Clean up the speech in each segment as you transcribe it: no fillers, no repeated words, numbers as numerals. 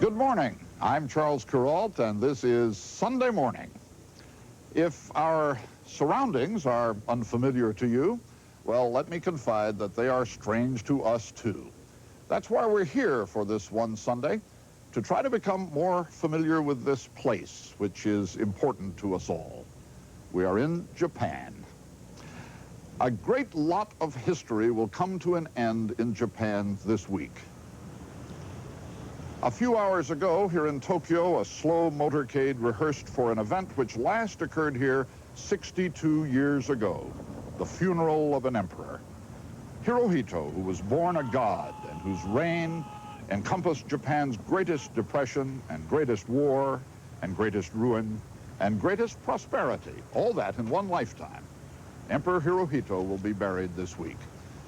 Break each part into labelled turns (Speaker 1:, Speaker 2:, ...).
Speaker 1: Good morning. I'm Charles Kuralt, and this is Sunday Morning. If our surroundings are unfamiliar to you, well, let me confide that they are strange to us, too. That's why we're here for this one Sunday, to try to become more familiar with this place, which is important to us all. We are in Japan. A great lot of history will come to an end in Japan this week. A few hours ago, here in Tokyo, a slow motorcade rehearsed for an event which last occurred here 62 years ago, the funeral of an emperor. Hirohito, who was born a god and whose reign encompassed Japan's greatest depression and greatest war and greatest ruin and greatest prosperity, all that in one lifetime. Emperor Hirohito will be buried this week.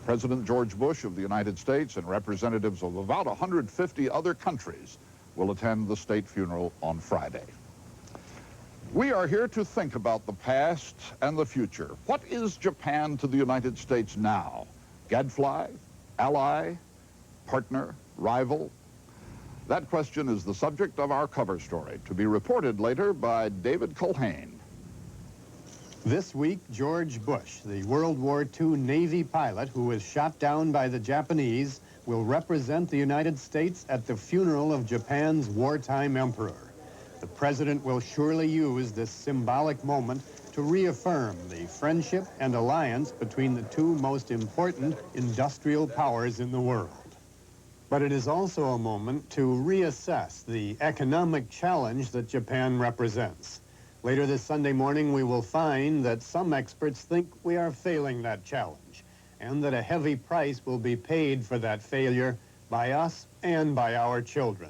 Speaker 1: President George Bush of the United States and representatives of about 150 other countries will attend the state funeral on Friday. We are here to think about the past and the future. What is Japan to the United States now? Gadfly? Ally? Partner? Rival? That question is the subject of our cover story, to be reported later by David Culhane.
Speaker 2: This week, George Bush, the World War II Navy pilot who was shot down by the Japanese, will represent the United States at the funeral of Japan's wartime emperor. The president will surely use this symbolic moment to reaffirm the friendship and alliance between the two most important industrial powers in the world. But it is also a moment to reassess the economic challenge that Japan represents. Later this Sunday morning, we will find that some experts think we are failing that challenge, and that a heavy price will be paid for that failure by us and by our children.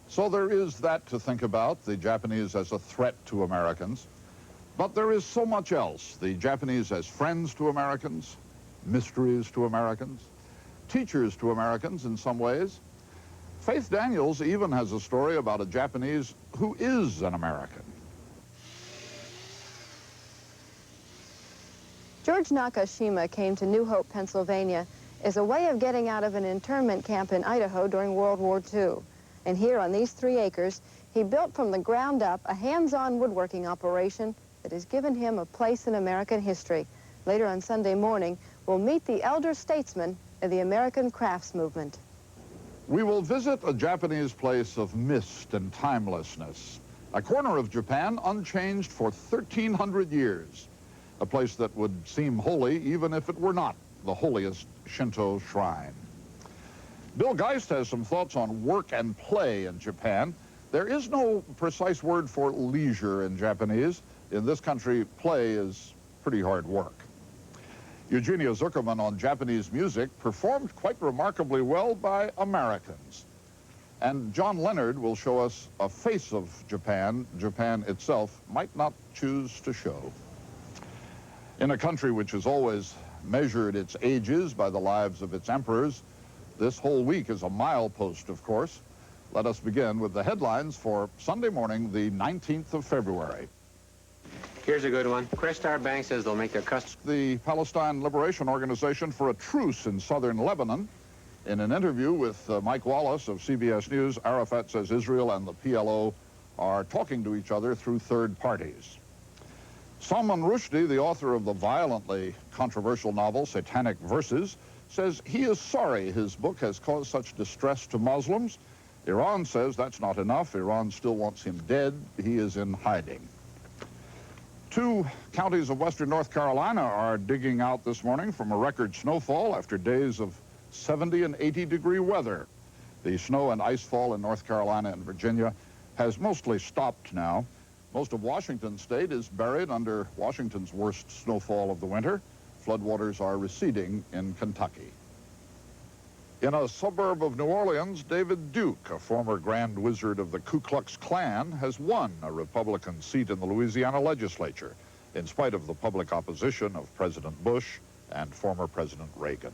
Speaker 1: So there is that to think about, the Japanese as a threat to Americans. But there is so much else, the Japanese as friends to Americans, mysteries to Americans, teachers to Americans in some ways. Faith Daniels even has a story about a Japanese who is an American.
Speaker 3: George Nakashima came to New Hope, Pennsylvania, as a way of getting out of an internment camp in Idaho during World War II. And here on these 3 acres, he built from the ground up a hands-on woodworking operation that has given him a place in American history. Later on Sunday morning, we'll meet the elder statesman of the American crafts movement.
Speaker 1: We will visit a Japanese place of mist and timelessness, a corner of Japan unchanged for 1,300 years. A place that would seem holy even if it were not the holiest Shinto shrine. Bill Geist has some thoughts on work and play in Japan. There is no precise word for leisure in Japanese. In this country, play is pretty hard work. Eugenia Zuckerman on Japanese music performed quite remarkably well by Americans. And John Leonard will show us a face of Japan itself might not choose to show. In a country which has always measured its ages by the lives of its emperors, this whole week is a milepost, of course. Let us begin with the headlines for Sunday morning, the 19th of February.
Speaker 4: Here's a good one. Crestar Bank says they'll make their customers.
Speaker 1: The Palestine Liberation Organization for a truce in southern Lebanon. In an interview with Mike Wallace of CBS News, Arafat says Israel and the PLO are talking to each other through third parties. Salman Rushdie, the author of the violently controversial novel Satanic Verses, says he is sorry his book has caused such distress to Muslims. Iran says that's not enough. Iran still wants him dead. He is in hiding. 2 counties of western North Carolina are digging out this morning from a record snowfall after days of 70 and 80-degree weather. The snow and ice fall in North Carolina and Virginia has mostly stopped now. Most of Washington state is buried under Washington's worst snowfall of the winter. Floodwaters are receding in Kentucky. In a suburb of New Orleans, David Duke, a former Grand Wizard of the Ku Klux Klan, has won a Republican seat in the Louisiana legislature, in spite of the public opposition of President Bush and former President Reagan.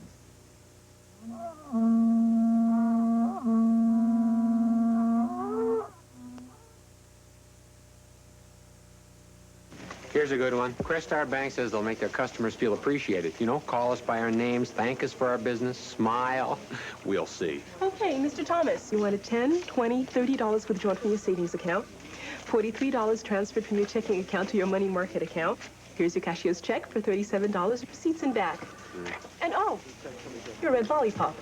Speaker 4: Here's a good one. Crestar Bank says they'll make their customers feel appreciated. You know, call us by our names, thank us for our business, smile. We'll see.
Speaker 5: Okay, Mr. Thomas, you want a $10, $20, $30 withdrawn from your savings account, $43 transferred from your checking account to your money market account. Here's your cashier's check for $37, receipts in back. And oh, your red lollipop.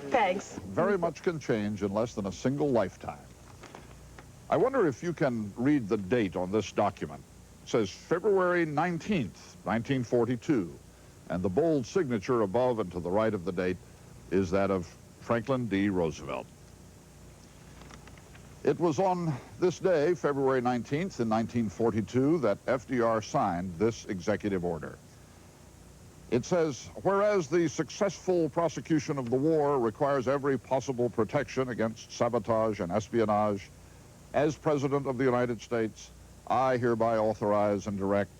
Speaker 5: Thanks.
Speaker 1: Very much can change in less than a single lifetime. I wonder if you can read the date on this document. It says February 19th, 1942, and the bold signature above and to the right of the date is that of Franklin D. Roosevelt. It was on this day, February 19th in 1942, that FDR signed this executive order. It says, whereas the successful prosecution of the war requires every possible protection against sabotage and espionage, as President of the United States, I hereby authorize and direct.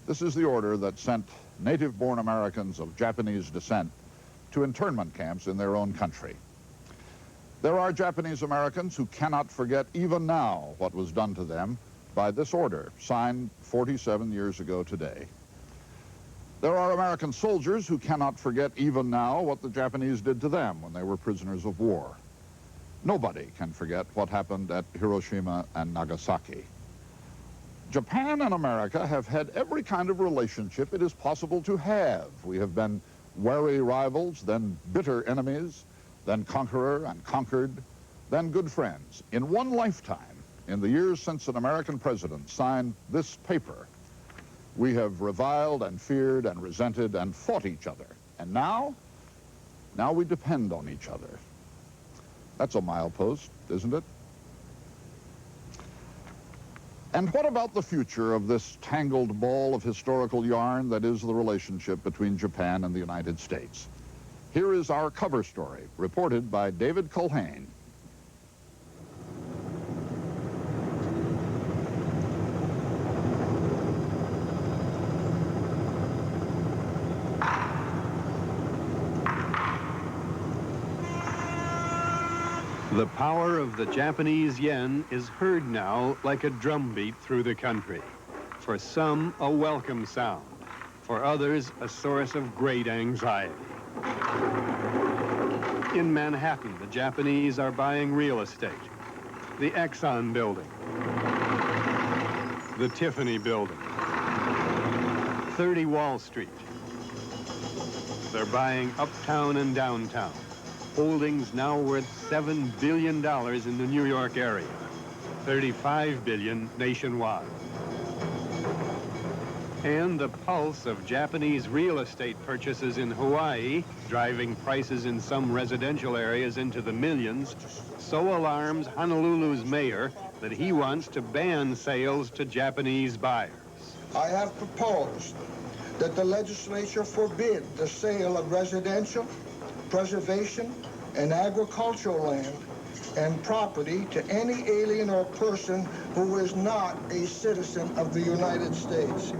Speaker 1: This is the order that sent native-born Americans of Japanese descent to internment camps in their own country. There are Japanese Americans who cannot forget even now what was done to them by this order, signed 47 years ago today. There are American soldiers who cannot forget even now what the Japanese did to them when they were prisoners of war. Nobody can forget what happened at Hiroshima and Nagasaki. Japan and America have had every kind of relationship it is possible to have. We have been wary rivals, then bitter enemies, then conqueror and conquered, then good friends. In one lifetime, in the years since an American president signed this paper, we have reviled and feared and resented and fought each other. And now we depend on each other. That's a milepost, isn't it? And what about the future of this tangled ball of historical yarn that is the relationship between Japan and the United States? Here is our cover story, reported by David Culhane.
Speaker 2: The power of the Japanese yen is heard now like a drumbeat through the country. For some, a welcome sound. For others, a source of great anxiety. In Manhattan, the Japanese are buying real estate. The Exxon building. The Tiffany building. 30 Wall Street. They're buying uptown and downtown. Holdings now worth $7 billion in the New York area, $35 billion nationwide. And the pulse of Japanese real estate purchases in Hawaii, driving prices in some residential areas into the millions, so alarms Honolulu's mayor that he wants to ban sales to Japanese buyers.
Speaker 6: I have proposed that the legislature forbid the sale of residential, preservation, and agricultural land and property to any alien or person who is not a citizen of the United States.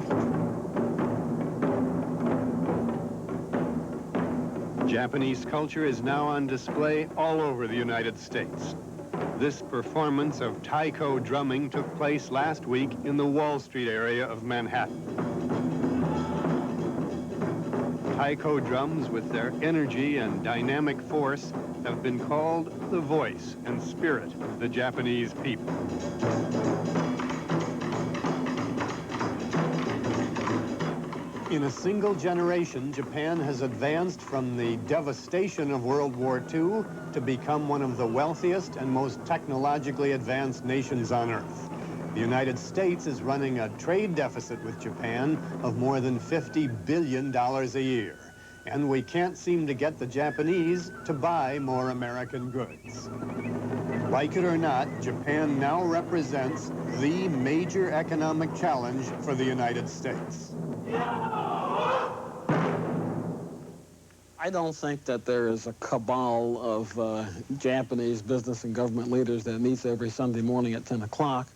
Speaker 2: Japanese culture is now on display all over the United States. This performance of taiko drumming took place last week in the Wall Street area of Manhattan. Taiko drums, with their energy and dynamic force, have been called the voice and spirit of the Japanese people. In a single generation, Japan has advanced from the devastation of World War II to become one of the wealthiest and most technologically advanced nations on Earth. The United States is running a trade deficit with Japan of more than $50 billion a year. And we can't seem to get the Japanese to buy more American goods. Like it or not, Japan now represents the major economic challenge for the United States.
Speaker 7: I don't think that there is a cabal of Japanese business and government leaders that meets every Sunday morning at 10 o'clock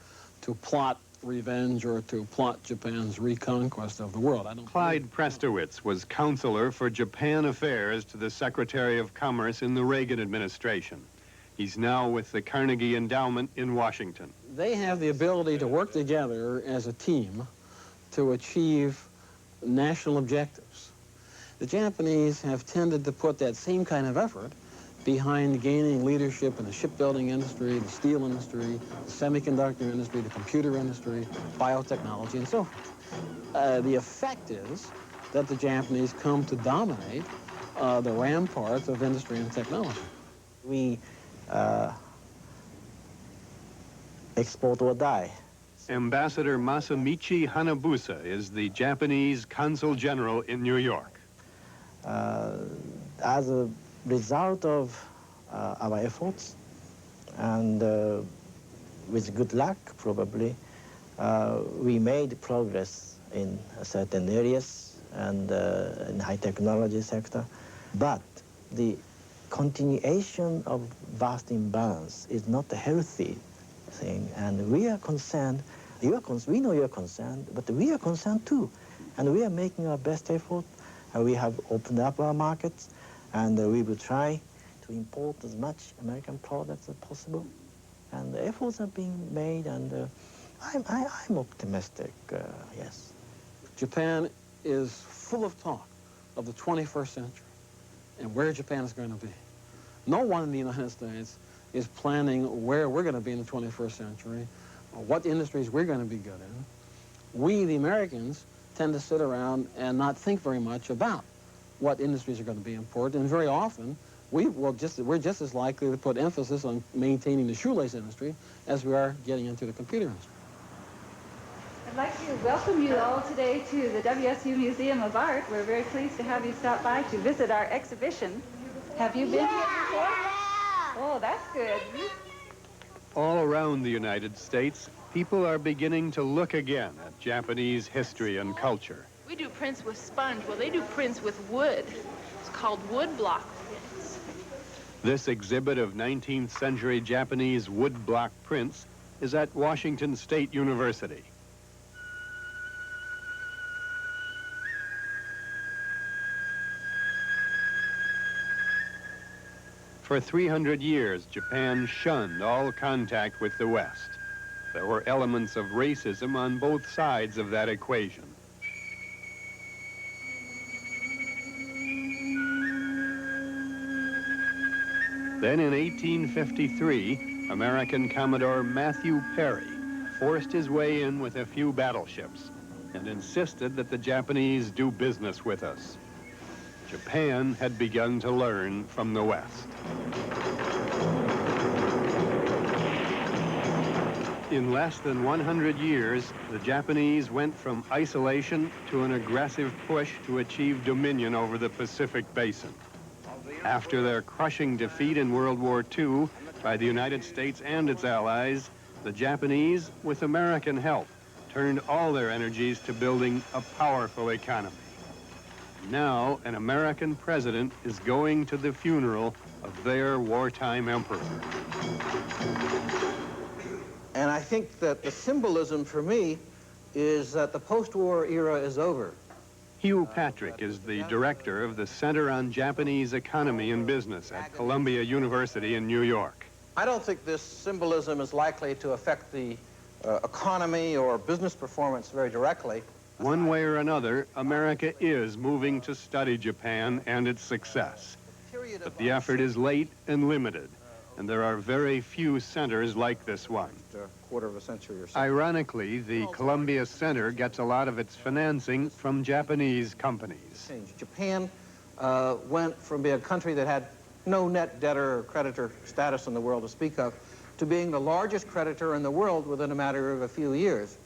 Speaker 7: to plot revenge or to plot Japan's reconquest of the world.
Speaker 2: Clyde Prestowitz was counselor for Japan affairs to the Secretary of Commerce in the Reagan administration.
Speaker 8: He's now with the Carnegie Endowment in Washington.
Speaker 7: They have the ability to work together as a team to achieve national objectives. The Japanese have tended to put that same kind of effort behind gaining leadership in the shipbuilding industry, the steel industry, the semiconductor industry, the computer industry, biotechnology, and so forth. The effect is that the Japanese come to dominate the ramparts of industry and technology.
Speaker 9: We export or die.
Speaker 8: Ambassador Masamichi Hanabusa is the Japanese Consul General in New York.
Speaker 9: As a result of our efforts, and with good luck, probably, we made progress in certain areas and in high technology sector. But the continuation of vast imbalance is not a healthy thing, and we are concerned. We know you're concerned, but we are concerned too, and we are making our best effort. We have opened up our markets, and we will try to import as much American products as possible. And the efforts are being made, and I'm optimistic, yes.
Speaker 7: Japan is full of talk of the 21st century and where Japan is going to be. No one in the United States is planning where we're going to be in the 21st century, or what industries we're going to be good in. We, the Americans, tend to sit around and not think very much about what industries are going to be important, and very often we're just as likely to put emphasis on maintaining the shoelace industry as we are getting into the computer industry.
Speaker 10: I'd like to welcome you all today to the WSU Museum of Art. We're very pleased to have you stop by to visit our exhibition. Have you been here before? Oh, that's good.
Speaker 8: All around the United States, people are beginning to look again at Japanese history and culture.
Speaker 11: We do prints with sponge. Well, they do prints with wood. It's called woodblock prints.
Speaker 8: This exhibit of 19th century Japanese woodblock prints is at Washington State University. For 300 years, Japan shunned all contact with the West. There were elements of racism on both sides of that equation. Then in 1853, American Commodore Matthew Perry forced his way in with a few battleships and insisted that the Japanese do business with us. Japan had begun to learn from the West. In less than 100 years, the Japanese went from isolation to an aggressive push to achieve dominion over the Pacific Basin. After their crushing defeat in World War II by the United States and its allies, the Japanese, with American help, turned all their energies to building a powerful economy. Now, an American president is going to the funeral of their wartime emperor.
Speaker 12: And I think that the symbolism for me is that the post-war era is over.
Speaker 8: Hugh Patrick is the director of the Center on Japanese Economy and Business at Columbia University in New York.
Speaker 12: I don't think this symbolism is likely to affect the economy or business performance very directly.
Speaker 8: One way or another, America is moving to study Japan and its success. But the effort is late and limited, and there are very few centers like this one.
Speaker 12: A quarter of a century or so.
Speaker 8: Ironically, the Columbia Center gets a lot of its financing from Japanese companies.
Speaker 12: Japan went from being a country that had no net debtor or creditor status in the world to speak of to being the largest creditor in the world within a matter of a few years.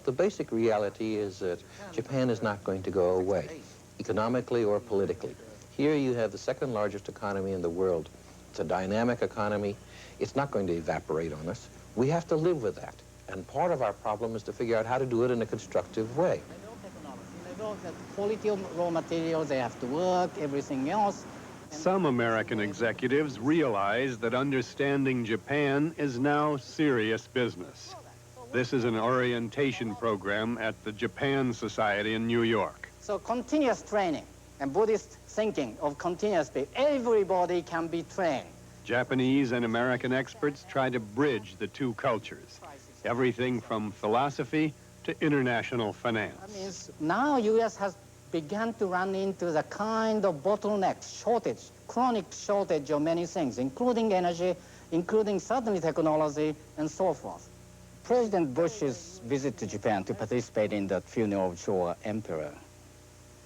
Speaker 13: The basic reality is that Japan is not going to go away, economically or politically. Here you have the second largest economy in the world. It's a dynamic economy. It's not going to evaporate on us. We have to live with that. And part of our problem is to figure out how to do it in a constructive way.
Speaker 14: The quality of raw materials, they have to work, everything else.
Speaker 8: Some American executives realize that understanding Japan is now serious business. This is an orientation program at the Japan Society in New York.
Speaker 14: So continuous training and Buddhist thinking of continuously, everybody can be trained.
Speaker 8: Japanese and American experts try to bridge the two cultures, everything from philosophy to international finance.
Speaker 14: That means now U.S. has begun to run into the kind of bottleneck, shortage, chronic shortage of many things, including energy, including certainly technology, and so forth. President Bush's visit to Japan to participate in the funeral of Showa Emperor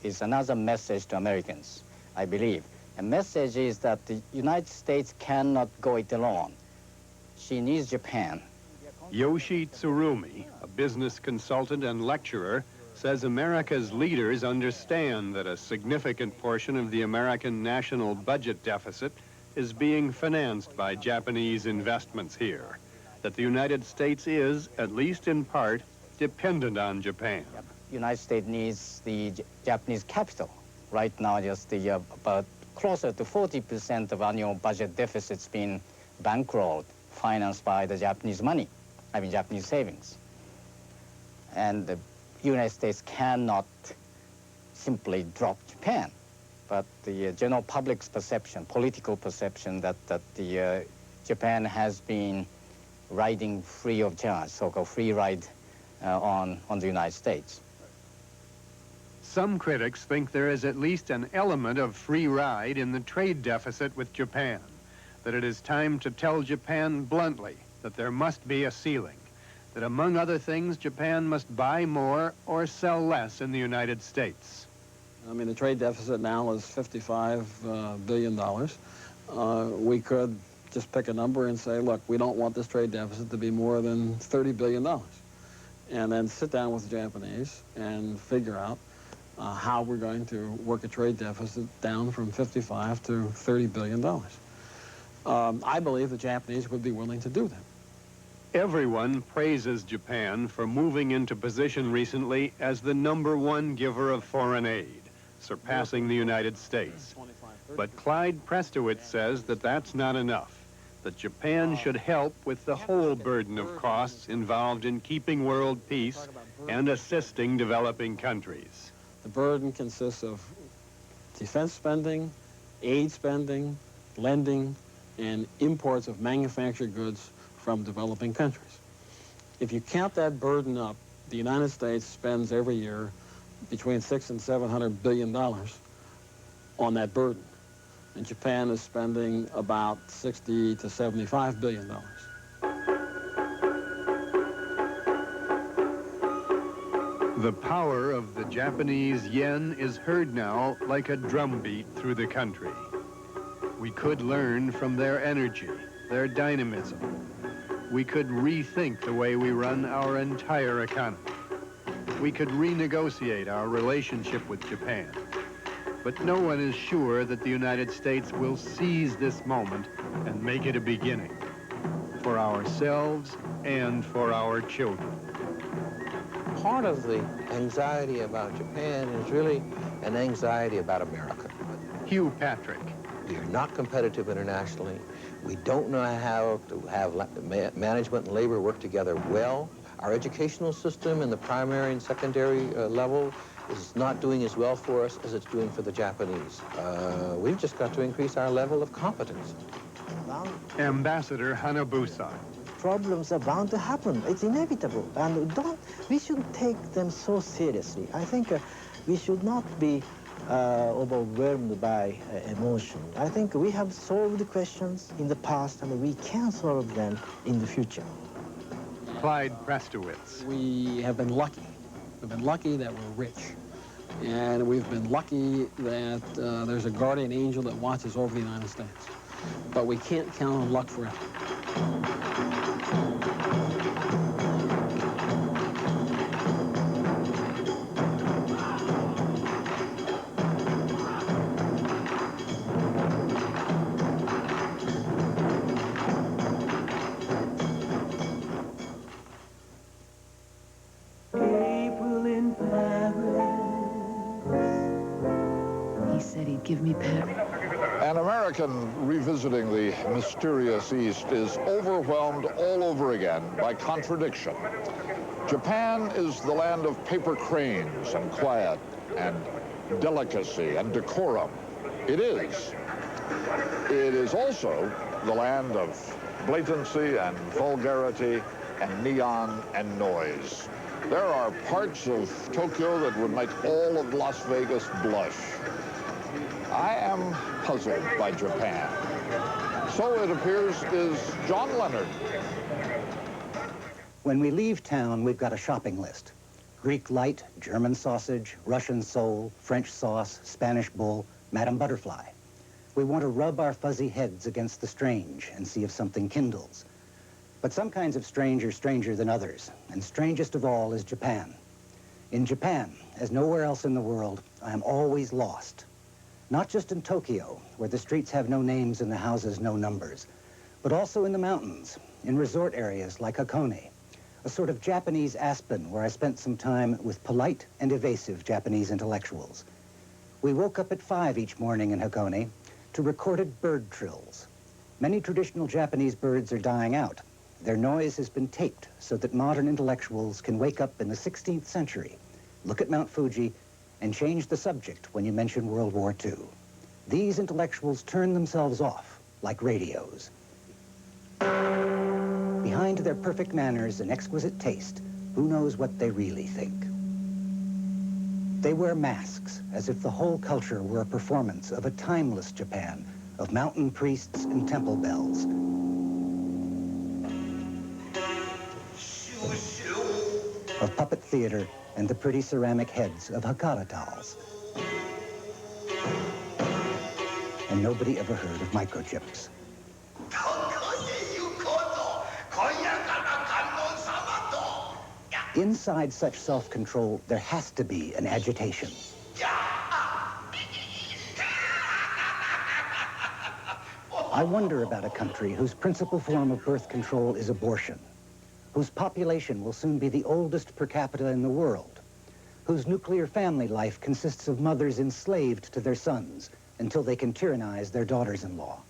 Speaker 14: is another message to Americans, I believe. A message is that the United States cannot go it alone. She needs Japan.
Speaker 8: Yoshi Tsurumi, a business consultant and lecturer, says America's leaders understand that a significant portion of the American national budget deficit is being financed by Japanese investments here, that the United States is, at least in part, dependent on Japan.
Speaker 14: The United States needs the Japanese capital. Right now, just about closer to 40% of annual budget deficits being bankrolled, financed by the Japanese money, Japanese savings. And the United States cannot simply drop Japan. But the general public's perception, political perception, that Japan has been riding free of charge, so-called free ride on the United States.
Speaker 8: Some critics think there is at least an element of free ride in the trade deficit with Japan, that it is time to tell Japan bluntly that there must be a ceiling, that among other things, Japan must buy more or sell less in the United States.
Speaker 7: The trade deficit now is $55 billion. We could just pick a number and say, look, we don't want this trade deficit to be more than $30 billion. And then sit down with the Japanese and figure out how we're going to work a trade deficit down from 55 to $30 billion. I believe the Japanese would be willing to do that.
Speaker 8: Everyone praises Japan for moving into position recently as the #1 giver of foreign aid, surpassing the United States. But Clyde Prestowitz says that that's not enough, that Japan should help with the whole burden of costs involved in keeping world peace and assisting developing countries.
Speaker 7: The burden consists of defense spending, aid spending, lending, and imports of manufactured goods from developing countries. If you count that burden up, the United States spends every year between $600 and $700 billion on that burden. And Japan is spending about $60 to $75 billion.
Speaker 8: The power of the Japanese yen is heard now like a drumbeat through the country. We could learn from their energy, their dynamism. We could rethink the way we run our entire economy. We could renegotiate our relationship with Japan. But no one is sure that the United States will seize this moment and make it a beginning for ourselves and for our children.
Speaker 13: Part of the anxiety about Japan is really an anxiety about America.
Speaker 8: Hugh Patrick.
Speaker 13: We are not competitive internationally. We don't know how to have management and labor work together well. Our educational system in the primary and secondary level is not doing as well for us as it's doing for the Japanese. We've just got to increase our level of competence.
Speaker 8: Ambassador Hanabusa.
Speaker 9: Problems are bound to happen. It's inevitable. And we shouldn't take them so seriously. I think we should not be overwhelmed by emotion. I think we have solved the questions in the past and we can solve them in the future.
Speaker 8: Clyde Prestowitz.
Speaker 7: We have been lucky. We've been lucky that we're rich. And we've been lucky that there's a guardian angel that watches over the United States. But we can't count on luck forever.
Speaker 15: Give me Paris.
Speaker 1: An American revisiting the mysterious East is overwhelmed all over again by contradiction. Japan is the land of paper cranes and quiet and delicacy and decorum. It is. It is also the land of blatancy and vulgarity and neon and noise. There are parts of Tokyo that would make all of Las Vegas blush. I am puzzled by Japan. So it appears is John Leonard.
Speaker 16: When we leave town, we've got a shopping list. Greek light, German sausage, Russian sole, French sauce, Spanish bull, Madame Butterfly. We want to rub our fuzzy heads against the strange and see if something kindles. But some kinds of strange are stranger than others, and strangest of all is Japan. In Japan, as nowhere else in the world, I am always lost. Not just in Tokyo, where the streets have no names and the houses no numbers, but also in the mountains, in resort areas like Hakone, a sort of Japanese Aspen where I spent some time with polite and evasive Japanese intellectuals. We woke up at 5 each morning in Hakone to recorded bird trills. Many traditional Japanese birds are dying out. Their noise has been taped so that modern intellectuals can wake up in the 16th century, look at Mount Fuji, and change the subject when you mention World War II. These intellectuals turn themselves off like radios. Behind their perfect manners and exquisite taste, who knows what they really think? They wear masks as if the whole culture were a performance of a timeless Japan of mountain priests and temple bells. Of puppet theater and the pretty ceramic heads of Hakata dolls. And nobody ever heard of microchips. Inside such self-control, there has to be an agitation. I wonder about a country whose principal form of birth control is abortion, whose population will soon be the oldest per capita in the world, whose nuclear family life consists of mothers enslaved to their sons until they can tyrannize their daughters-in-law,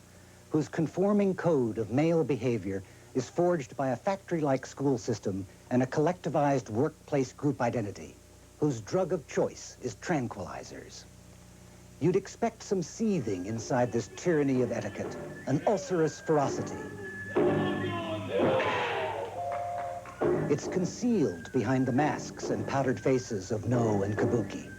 Speaker 16: whose conforming code of male behavior is forged by a factory-like school system and a collectivized workplace group identity, whose drug of choice is tranquilizers. You'd expect some seething inside this tyranny of etiquette, an ulcerous ferocity. It's concealed behind the masks and powdered faces of No and Kabuki.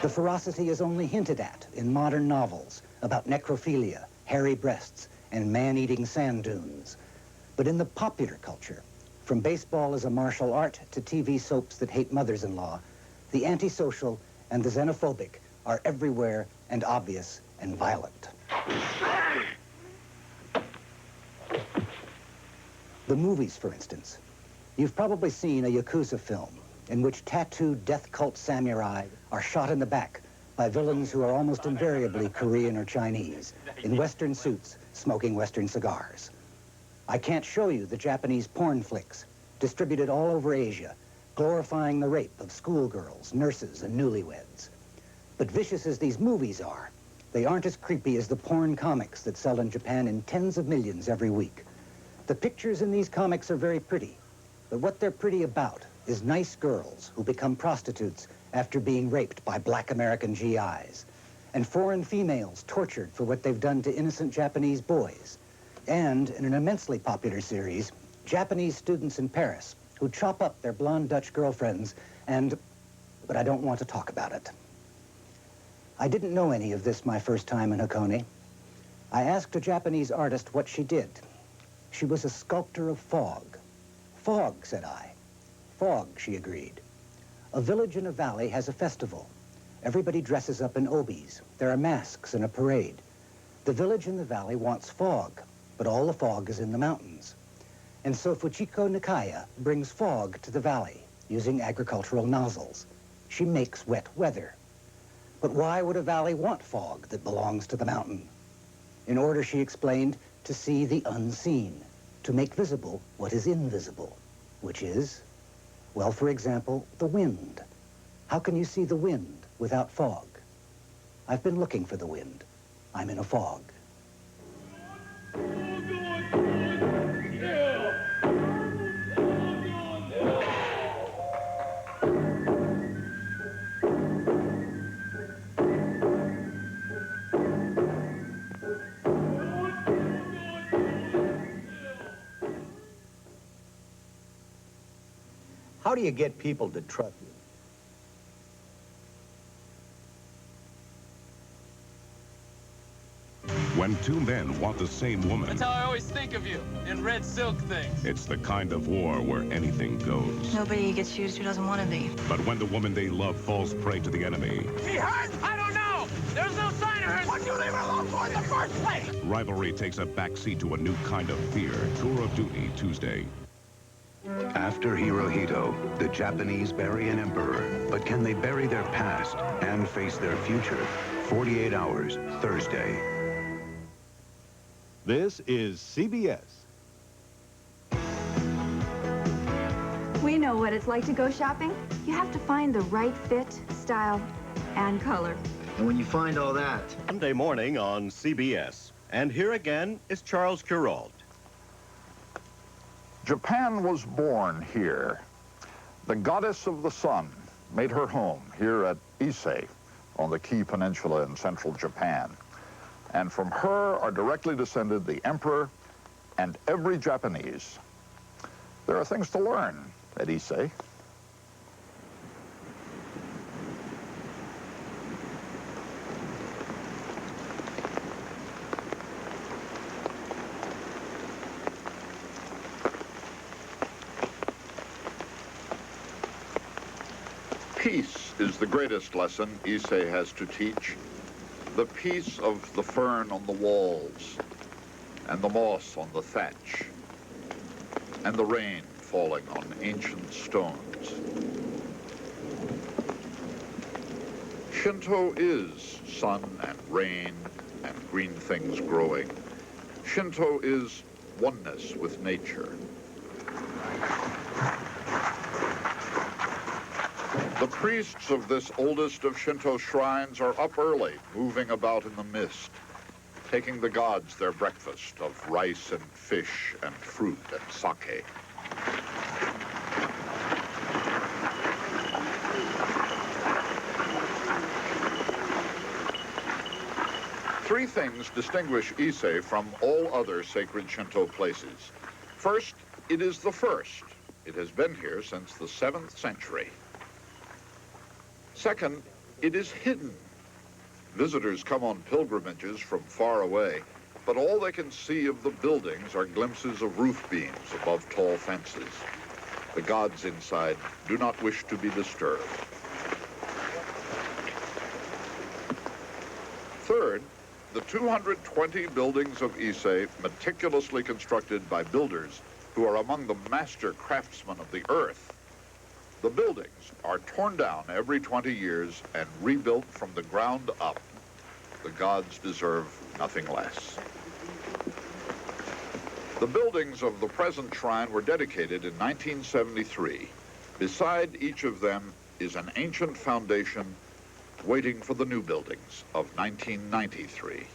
Speaker 16: The ferocity is only hinted at in modern novels about necrophilia, hairy breasts, and man-eating sand dunes. But in the popular culture, from baseball as a martial art to TV soaps that hate mothers-in-law, the antisocial and the xenophobic are everywhere and obvious and violent. The movies, for instance. You've probably seen a Yakuza film in which tattooed death cult samurai are shot in the back by villains who are almost invariably Korean or Chinese, in Western suits, smoking Western cigars. I can't show you the Japanese porn flicks, distributed all over Asia, glorifying the rape of schoolgirls, nurses, and newlyweds. But vicious as these movies are, they aren't as creepy as the porn comics that sell in Japan in tens of millions every week. The pictures in these comics are very pretty, but what they're pretty about is nice girls who become prostitutes after being raped by black American GIs, and foreign females tortured for what they've done to innocent Japanese boys, and in an immensely popular series, Japanese students in Paris who chop up their blonde Dutch girlfriends but I don't want to talk about it. I didn't know any of this my first time in Hakone. I asked a Japanese artist what she did. She was a sculptor of fog. Fog, said I. Fog, she agreed. A village in a valley has a festival. Everybody dresses up in obis. There are masks and a parade. The village in the valley wants fog, but all the fog is in the mountains. And so Fujiko Nikaya brings fog to the valley using agricultural nozzles. She makes wet weather. But why would a valley want fog that belongs to the mountain? In order, she explained, to see the unseen, to make visible what is invisible, which is, well, for example, the wind. How can you see the wind without fog? I've been looking for the wind. I'm in a fog.
Speaker 17: How do you get people to trust you?
Speaker 18: When two men want the same woman,
Speaker 19: That's how I always think of you, in red silk things.
Speaker 18: it's the kind of war where anything goes.
Speaker 20: Nobody gets used who doesn't want to be.
Speaker 18: But when the woman they love falls prey to the enemy,
Speaker 19: She hurt? I don't know. There's no sign of her. What'd you leave her alone for in the first place?
Speaker 18: rivalry takes a backseat to a new kind of fear. Tour of Duty, Tuesday.
Speaker 21: After Hirohito, the Japanese bury an emperor, but can they bury their past and face their future? 48 Hours, Thursday.
Speaker 22: This is CBS.
Speaker 23: We know what it's like to go shopping. You have to find the right fit, style, and color.
Speaker 22: And when you find all that... Sunday morning on CBS. And here again is Charles Kuralt.
Speaker 1: Japan was born here. The goddess of the sun made her home here at Ise on the Kii Peninsula in central Japan. And from her are directly descended the emperor and every Japanese. There are things to learn at Ise. Peace is the greatest lesson Ise has to teach. The peace of the fern on the walls, and the moss on the thatch, and the rain falling on ancient stones. Shinto is sun and rain and green things growing. Shinto is oneness with nature. The priests of this oldest of Shinto shrines are up early, moving about in the mist, taking the gods their breakfast of rice and fish and fruit and sake. Three things distinguish Ise from all other sacred Shinto places. First, it is the first. It has been here since the 7th century. Second, it is hidden. Visitors come on pilgrimages from far away, but all they can see of the buildings are glimpses of roof beams above tall fences. The gods inside do not wish to be disturbed. Third, the 220 buildings of Ise, meticulously constructed by builders who are among the master craftsmen of the earth. The buildings are torn down every 20 years and rebuilt from the ground up. The gods deserve nothing less. The buildings of the present shrine were dedicated in 1973. Beside each of them is an ancient foundation waiting for the new buildings of 1993.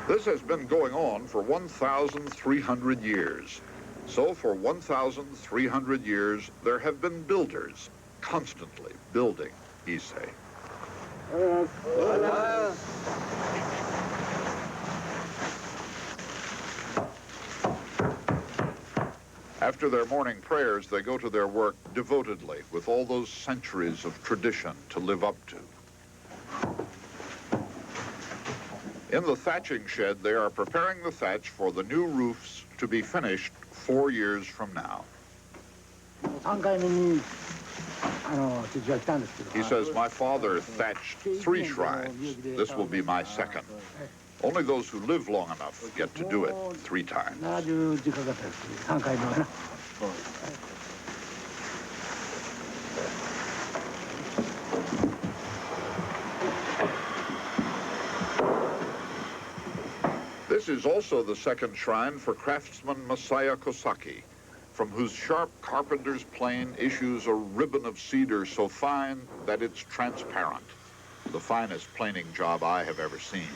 Speaker 1: This has been going on for 1,300 years. So for 1,300 years, there have been builders constantly building Ise. After their morning prayers, they go to their work devotedly with all those centuries of tradition to live up to. In the thatching shed, they are preparing the thatch for the new roofs to be finished 4 years from now. He says, my father thatched 3 shrines. This will be my second. Only those who live long enough get to do it 3 times. This is also the second shrine for craftsman Masaya Kosaki, from whose sharp carpenter's plane issues a ribbon of cedar so fine that it's transparent. The finest planing job I have ever seen.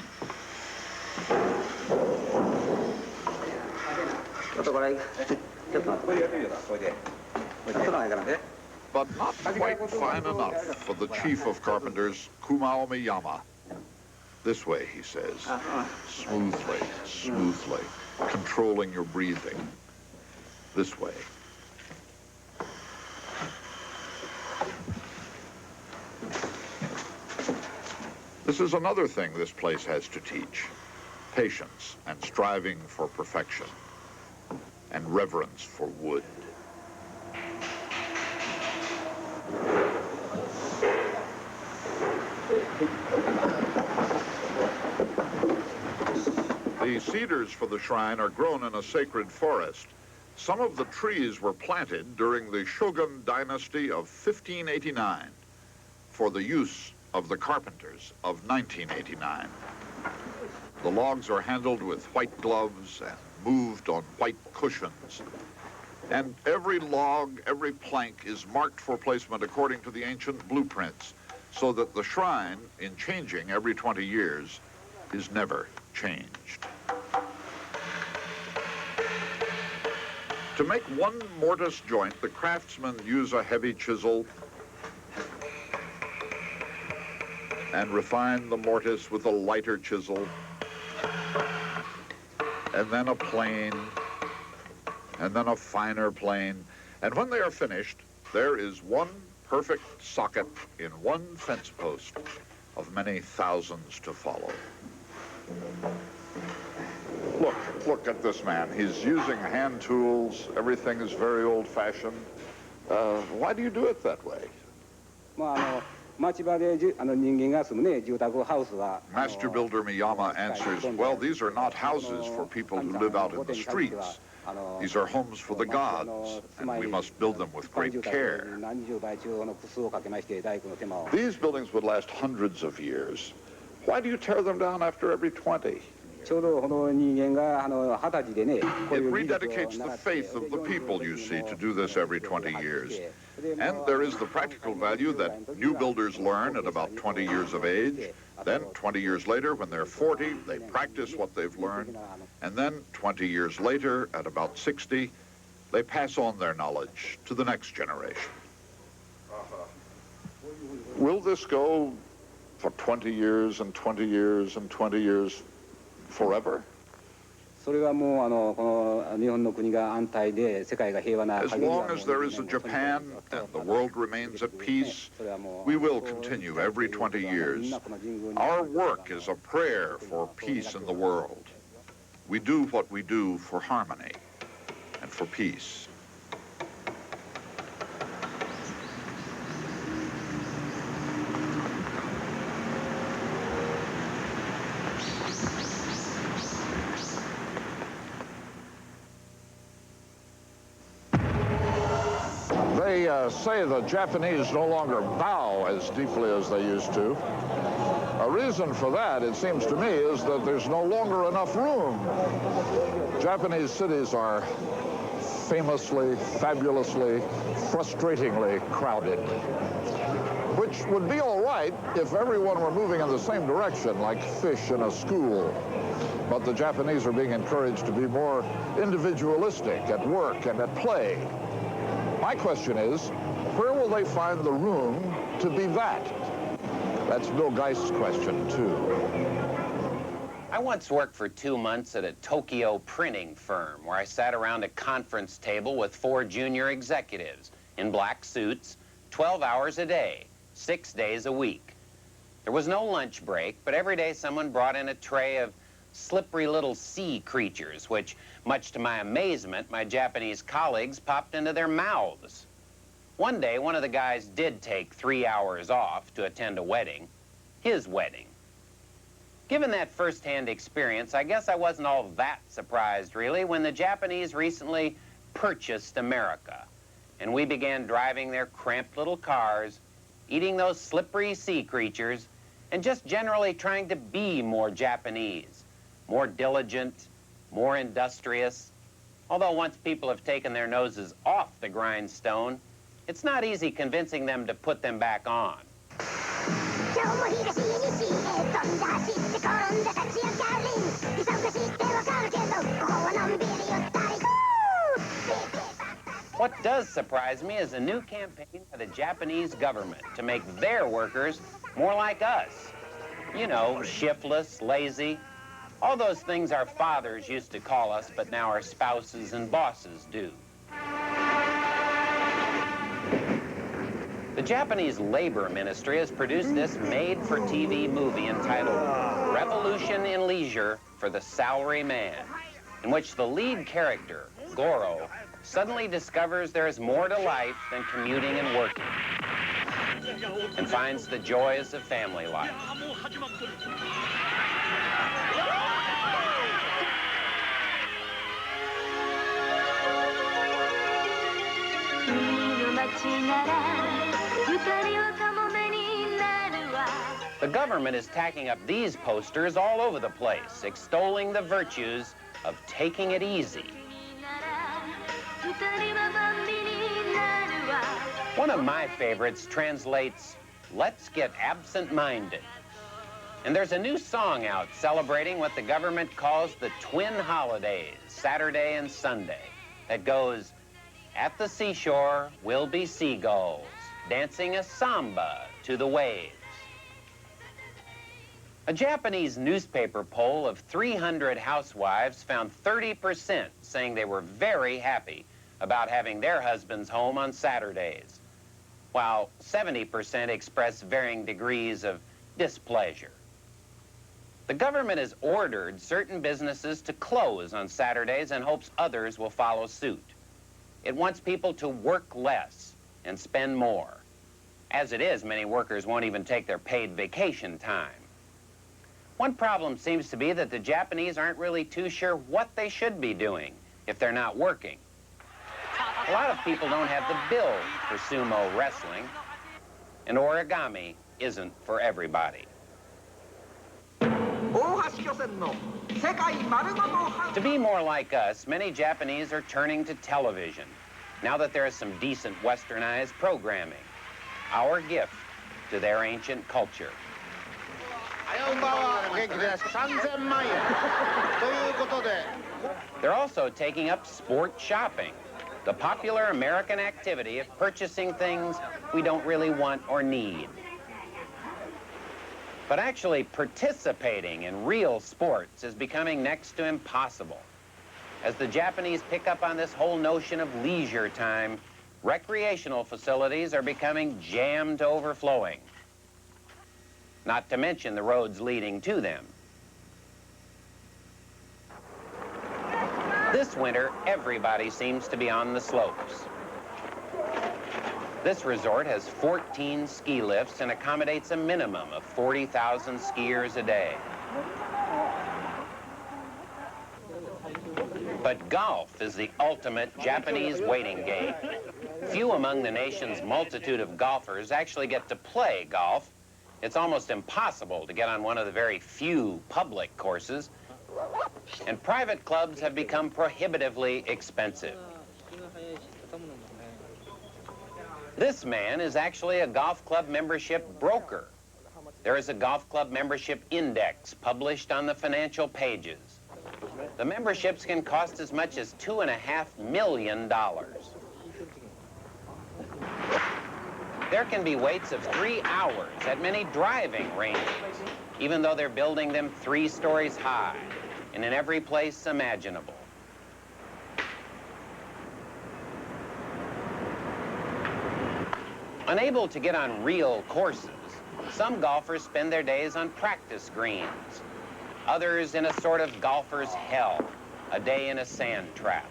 Speaker 1: But not quite fine enough for the chief of carpenters, Kumao Miyama. This way, he says. Smoothly, smoothly, controlling your breathing. This way. This is another thing this place has to teach. Patience and striving for perfection, and reverence for wood. The cedars for the shrine are grown in a sacred forest. Some of the trees were planted during the Shogun dynasty of 1589 for the use of the carpenters of 1989. The logs are handled with white gloves and moved on white cushions. And every log, every plank is marked for placement according to the ancient blueprints, so that the shrine, in changing every 20 years, is never changed. To make one mortise joint, the craftsmen use a heavy chisel and refine the mortise with a lighter chisel, and then a plane, and then a finer plane. And when they are finished, there is one perfect socket in one fence post of many thousands to follow. Look at this man. He's using hand tools. Everything is very old-fashioned. Why do you do it that way? Master Builder Miyama answers, well, these are not houses for people who live out in the streets. These are homes for the gods, and we must build them with great care. These buildings would last hundreds of years. Why do you tear them down after every 20? It rededicates the faith of the people, you see, to do this every 20 years. And there is the practical value that new builders learn at about 20 years of age. Then 20 years later, when they're 40, they practice what they've learned. And then 20 years later, at about 60, they pass on their knowledge to the next generation. Will this go for 20 years and 20 years and 20 years forever? As long as there is a Japan and the world remains at peace, we will continue every 20 years. Our work is a prayer for peace in the world. We do what we do for harmony and for peace. They say the Japanese no longer bow as deeply as they used to. A reason for that, it seems to me, is that there's no longer enough room. Japanese cities are famously, fabulously, frustratingly crowded, which would be all right if everyone were moving in the same direction, like fish in a school. But the Japanese are being encouraged to be more individualistic at work and at play. My question is, where will they find the room to be that? That's Bill Geist's question, too.
Speaker 3: I once worked for 2 months at a Tokyo printing firm where I sat around a conference table with 4 junior executives in black suits, 12 hours a day, 6 days a week. There was no lunch break, but every day someone brought in a tray of slippery little sea creatures, which, much to my amazement, my Japanese colleagues popped into their mouths. One day, one of the guys did take 3 hours off to attend a wedding, his wedding. Given that first-hand experience, I guess I wasn't all that surprised, really, when the Japanese recently purchased America, and we began driving their cramped little cars, eating those slippery sea creatures, and just generally trying to be more Japanese, more diligent, more industrious. Although once people have taken their noses off the grindstone, it's not easy convincing them to put them back on. What does surprise me is a new campaign by the Japanese government to make their workers more like us. You know, shiftless, lazy. All those things our fathers used to call us, but now our spouses and bosses do. The Japanese Labor Ministry has produced this made-for-TV movie entitled Revolution in Leisure for the Salary Man, in which the lead character, Goro, suddenly discovers there is more to life than commuting and working, and finds the joys of family life. The government is tacking up these posters all over the place, extolling the virtues of taking it easy. One of my favorites translates, "Let's get absent-minded." And there's a new song out celebrating what the government calls the twin holidays, Saturday and Sunday, that goes, "At the seashore will be seagulls, dancing a samba to the waves." A Japanese newspaper poll of 300 housewives found 30% saying they were very happy about having their husbands home on Saturdays, while 70% expressed varying degrees of displeasure. The government has ordered certain businesses to close on Saturdays and hopes others will follow suit. It wants people to work less and spend more. As it is, many workers won't even take their paid vacation time. One problem seems to be that the Japanese aren't really too sure what they should be doing if they're not working. A lot of people don't have the build for sumo wrestling, and origami isn't for everybody. To be more like us, many Japanese are turning to television, now that there is some decent westernized programming, our gift to their ancient culture. They're also taking up sport shopping, the popular American activity of purchasing things we don't really want or need. But actually participating in real sports is becoming next to impossible. As the Japanese pick up on this whole notion of leisure time, recreational facilities are becoming jammed to overflowing, not to mention the roads leading to them. This winter, everybody seems to be on the slopes. This resort has 14 ski lifts and accommodates a minimum of 40,000 skiers a day. But golf is the ultimate Japanese waiting game. Few among the nation's multitude of golfers actually get to play golf. It's almost impossible to get on one of the very few public courses, and private clubs have become prohibitively expensive. This man is actually a golf club membership broker. There is a golf club membership index published on the financial pages. The memberships can cost as much as $2.5 million. There can be waits of 3 hours at many driving ranges, even though they're building them 3 stories high and in every place imaginable. Unable to get on real courses, some golfers spend their days on practice greens, others in a sort of golfer's hell, a day in a sand trap.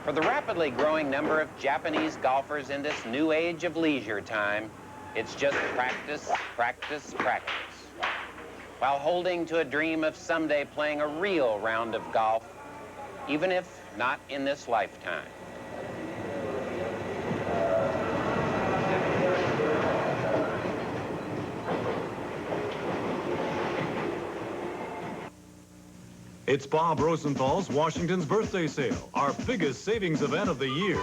Speaker 3: For the rapidly growing number of Japanese golfers in this new age of leisure time, it's just practice, practice, practice, while holding to a dream of someday playing a real round of golf, even if not in this lifetime.
Speaker 4: It's Bob Rosenthal's Washington's Birthday Sale, our biggest savings event of the year.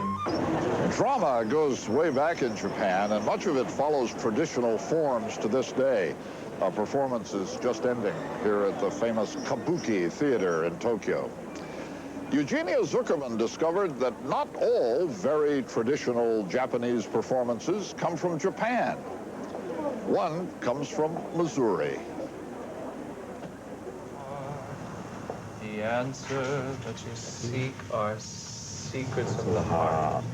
Speaker 1: Drama goes way back in Japan, and much of it follows traditional forms to this day. A performance is just ending here at the famous Kabuki Theater in Tokyo. Eugenia Zuckerman discovered that not all very traditional Japanese performances come from Japan. One comes from Missouri.
Speaker 2: The answer that you seek are secrets of the heart.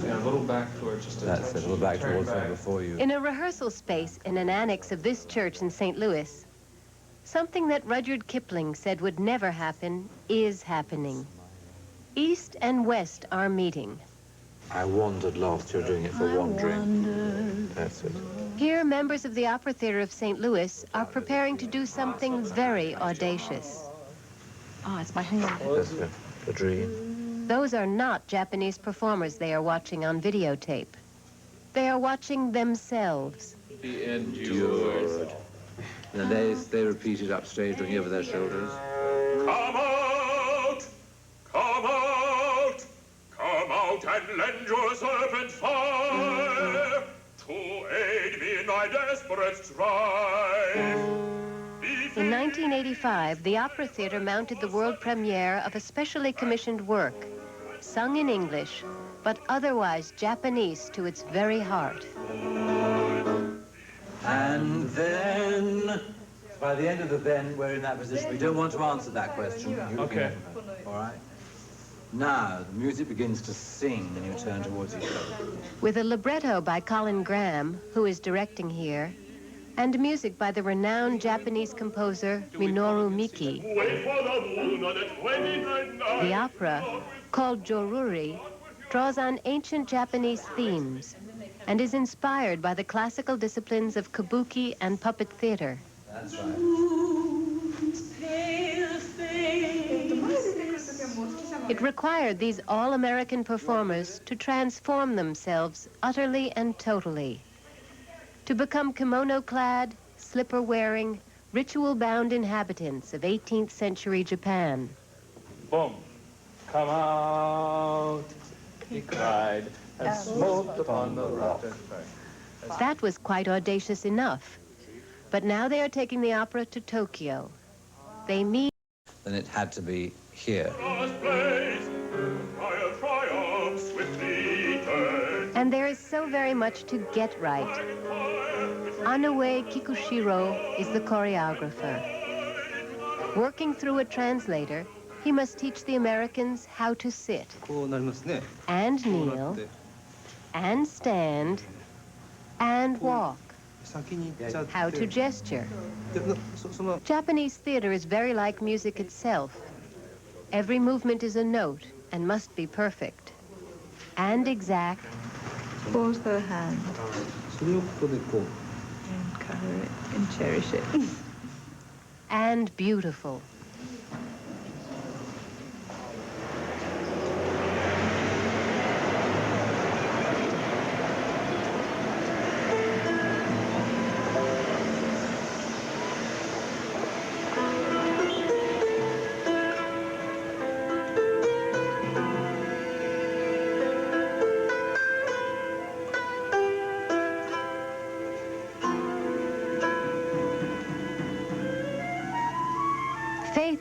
Speaker 2: Yeah, a little back towards just a touch.
Speaker 5: That's it, a little back towards there before you.
Speaker 6: In a rehearsal space in an annex of this church in St. Louis, something that Rudyard Kipling said would never happen is happening. East and West are meeting.
Speaker 5: I wandered last year, doing it for wandering. That's it.
Speaker 6: Here, members of the Opera Theater of St. Louis are preparing to do something very audacious.
Speaker 20: Oh, it's my hand.
Speaker 5: That's good. A dream.
Speaker 6: Those are not Japanese performers they are watching on videotape. They are watching themselves.
Speaker 2: Be endured.
Speaker 5: And they repeated upstage, looking over their shoulders.
Speaker 19: Come out! Come out! Come out and lend your serpent fire to aid me in my desperate strife.
Speaker 6: In 1985, the Opera Theater mounted the world premiere of a specially commissioned work, sung in English, but otherwise Japanese to its very heart.
Speaker 5: And then, by the end of the then, we're in that position. We don't want to answer that question.
Speaker 2: Okay.
Speaker 5: All right? Now, the music begins to sing and you turn towards each other.
Speaker 6: With a libretto by Colin Graham, who is directing here, and music by the renowned Japanese composer Minoru Miki, the opera, called Joruri, draws on ancient Japanese themes and is inspired by the classical disciplines of kabuki and puppet theater.
Speaker 5: That's right.
Speaker 6: It required these all-American performers to transform themselves utterly and totally, to become kimono-clad, slipper-wearing, ritual-bound inhabitants of 18th century Japan.
Speaker 2: Boom. Come out, he cried, and smote upon the rock.
Speaker 6: That was quite audacious enough. But now they are taking the opera to Tokyo. They meet...
Speaker 5: Then it had to be here.
Speaker 6: And there is so very much to get right. Inoue Kikushiro is the choreographer. Working through a translator, he must teach the Americans how to sit, and kneel, and stand, and walk, how to gesture. Japanese theater is very like music itself. Every movement is a note and must be perfect, and exact,
Speaker 20: Pose the hand. And color it and cherish it.
Speaker 6: and beautiful.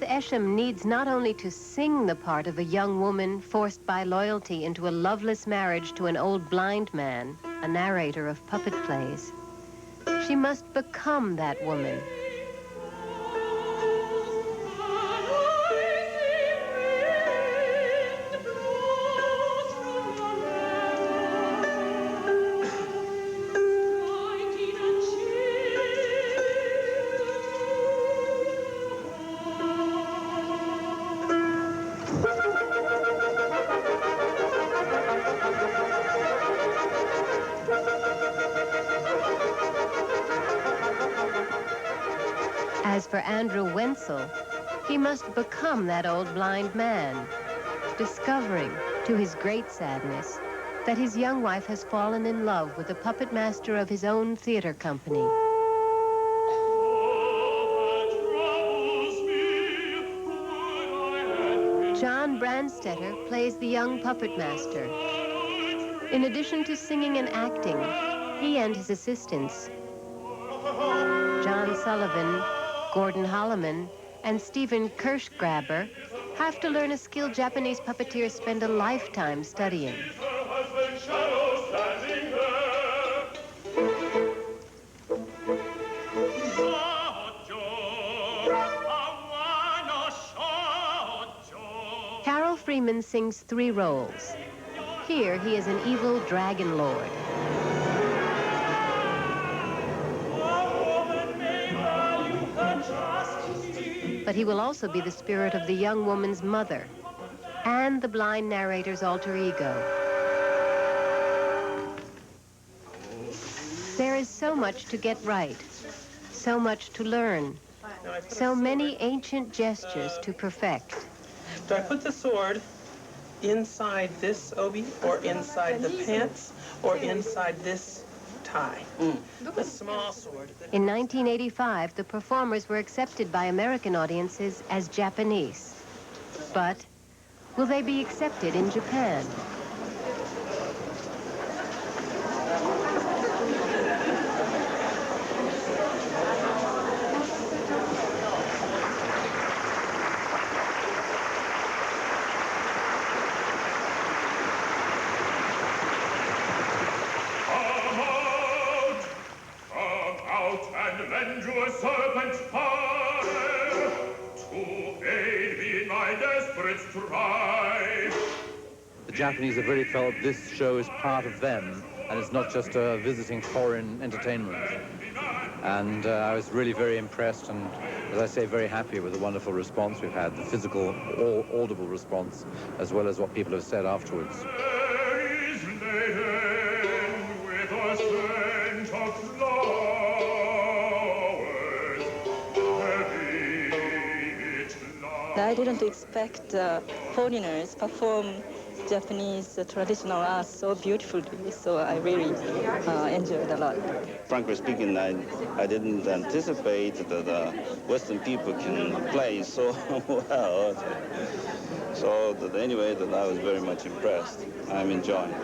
Speaker 6: Esham needs not only to sing the part of a young woman forced by loyalty into a loveless marriage to an old blind man, a narrator of puppet plays. She must become that woman. As for Andrew Wenzel, he must become that old blind man, discovering, to his great sadness, that his young wife has fallen in love with the puppet master of his own theater company. John Brandstetter plays the young puppet master. In addition to singing and acting, he and his assistants, John Sullivan, Gordon Holloman, and Stephen Kirschgraber, have to learn a skill Japanese puppeteers spend a lifetime studying. man sings 3 roles. Here, he is an evil dragon lord. But he will also be the spirit of the young woman's mother and the blind narrator's alter ego. There is so much to get right, so much to learn, so many ancient gestures to perfect.
Speaker 10: Do I put the sword inside this obi, or inside the pants, or inside this tie? The small sword.
Speaker 6: In 1985, the performers were accepted by American audiences as Japanese. But will they be accepted in Japan?
Speaker 2: The Japanese have really felt this show is part of them, and it's not just a visiting foreign entertainment. And I was really very impressed and, as I say, very happy with the wonderful response we've had, the physical, audible response, as well as what people have said afterwards.
Speaker 11: I didn't expect foreigners perform Japanese traditional art so beautifully, so I really enjoyed a lot.
Speaker 12: Frankly speaking, I didn't anticipate that Western people can play so well. So anyway, I was very much impressed. I'm enjoying it.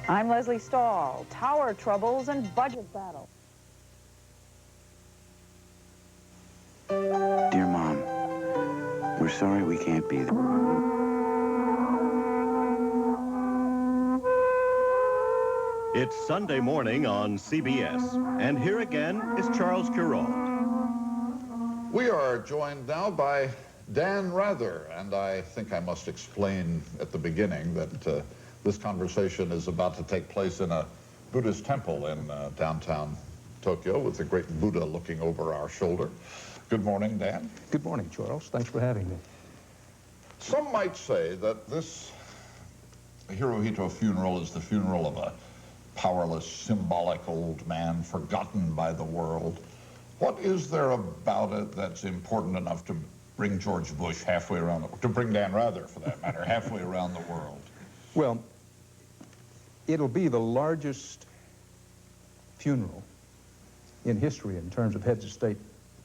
Speaker 24: I'm Leslie Stahl. Tower troubles and budget battle.
Speaker 21: Dear Mom, we're sorry we can't be there.
Speaker 22: It's Sunday morning on CBS, and here again is Charles Kuralt.
Speaker 1: We are joined now by Dan Rather, and I think I must explain at the beginning that this conversation is about to take place in a Buddhist temple in downtown Tokyo with the great Buddha looking over our shoulder. Good morning, Dan.
Speaker 25: Good morning, Charles. Thanks for having me.
Speaker 1: Some might say that this Hirohito funeral is the funeral of a powerless, symbolic old man forgotten by the world. What is there about it that's important enough to bring George Bush halfway around, to bring Dan Rather, for that matter, halfway around the world?
Speaker 25: Well, it'll be the largest funeral in history in terms of heads of state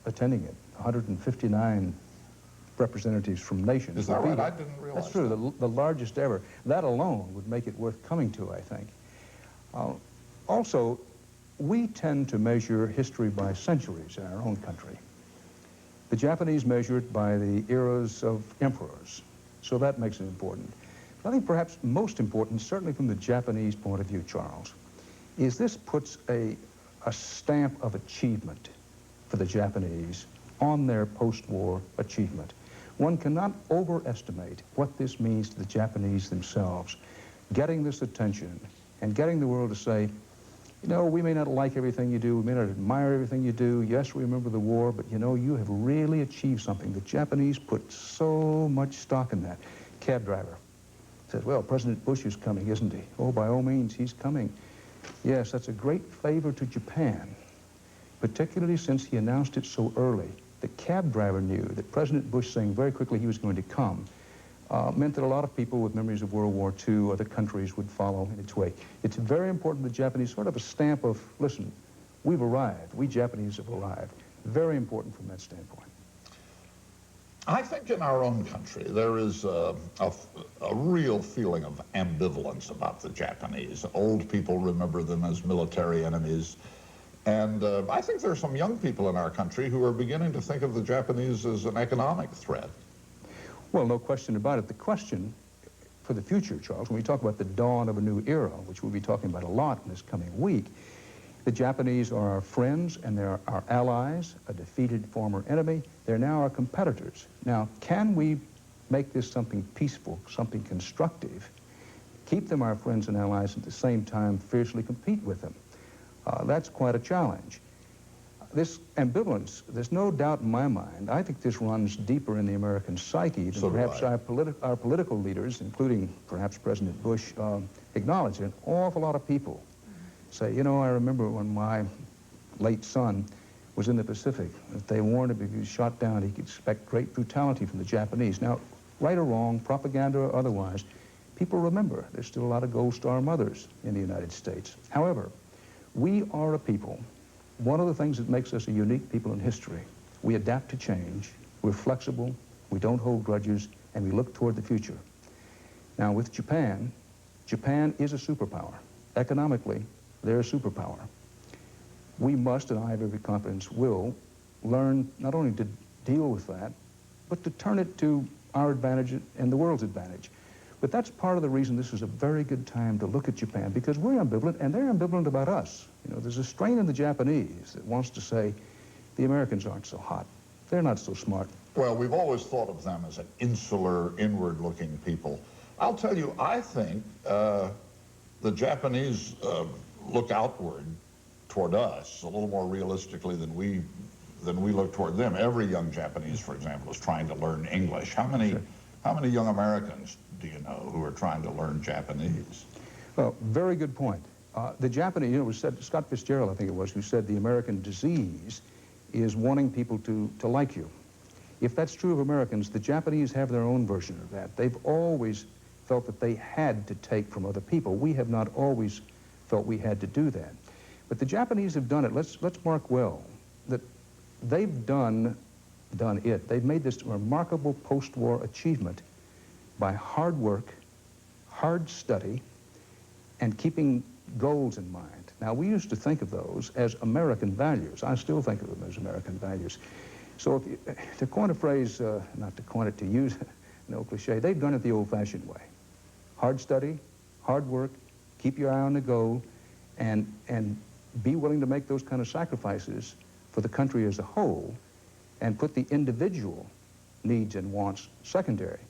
Speaker 25: attending it. 159 representatives from nations.
Speaker 1: Is that right? I didn't realize
Speaker 25: That's true, the largest ever. That alone would make it worth coming to, I think. Also, we tend to measure history by centuries in our own country. The Japanese measure it by the eras of emperors, so that makes it important. I think perhaps most important, certainly from the Japanese point of view, Charles, is this puts a stamp of achievement for the Japanese on their post-war achievement. One cannot overestimate what this means to the Japanese themselves, getting this attention and getting the world to say, you know, we may not like everything you do, we may not admire everything you do, yes, we remember the war, but you know, you have really achieved something. The Japanese put so much stock in that. Cab driver says, well, President Bush is coming, isn't he? Oh, by all means, he's coming. Yes, that's a great favor to Japan, particularly since he announced it so early. The cab driver knew that President Bush saying very quickly he was going to come meant that a lot of people with memories of World War II, other countries, would follow in its way. It's very important to the Japanese, sort of a stamp of, listen, we've arrived. We Japanese have arrived. Very important from that standpoint.
Speaker 1: I think in our own country there is a real feeling of ambivalence about the Japanese. Old people remember them as military enemies. And I think there are some young people in our country who are beginning to think of the Japanese as an economic threat.
Speaker 25: Well, no question about it. The question for the future, Charles, when we talk about the dawn of a new era, which we'll be talking about a lot in this coming week, the Japanese are our friends and they're our allies, a defeated former enemy. They're now our competitors. Now, can we make this something peaceful, something constructive, keep them our friends and allies, at the same time fiercely compete with them? That's quite a challenge. This ambivalence, there's no doubt in my mind, I think this runs deeper in the American psyche than perhaps our political leaders, including perhaps President Bush, acknowledge. An awful lot of people say, you know, I remember when my late son was in the Pacific, that they warned him if he was shot down, he could expect great brutality from the Japanese. Now, right or wrong, propaganda or otherwise, people remember there's still a lot of Gold Star mothers in the United States. However, we are a people. One of the things that makes us a unique people in history, we adapt to change, we're flexible, we don't hold grudges, and we look toward the future. Now, with Japan, Japan is a superpower. Economically, they're a superpower. We must, and I have every confidence will, learn not only to deal with that, but to turn it to our advantage and the world's advantage. But that's part of the reason this is a very good time to look at Japan, because we're ambivalent and they're ambivalent about us. You know, there's a strain in the Japanese that wants to say, the Americans aren't so hot. They're not so smart.
Speaker 1: Well, we've always thought of them as an insular, inward-looking people. I'll tell you, I think the Japanese look outward toward us a little more realistically than we look toward them. Every young Japanese, for example, is trying to learn English. How many young Americans do you know who are trying to learn Japanese?
Speaker 25: Well, very good point. The Japanese, you know, it was said, Scott Fitzgerald, I think it was, who said the American disease is wanting people to like you. If that's true of Americans, the Japanese have their own version of that. They've always felt that they had to take from other people. We have not always felt we had to do that. But the Japanese have done it. Let's mark well that they've done it. They've made this remarkable post-war achievement by hard work, hard study, and keeping goals in mind. Now, we used to think of those as American values. I still think of them as American values. So to coin a phrase, not to coin it, to use an old cliche, they've done it the old-fashioned way. Hard study, hard work, keep your eye on the goal, and be willing to make those kind of sacrifices for the country as a whole, and put the individual needs and wants secondary.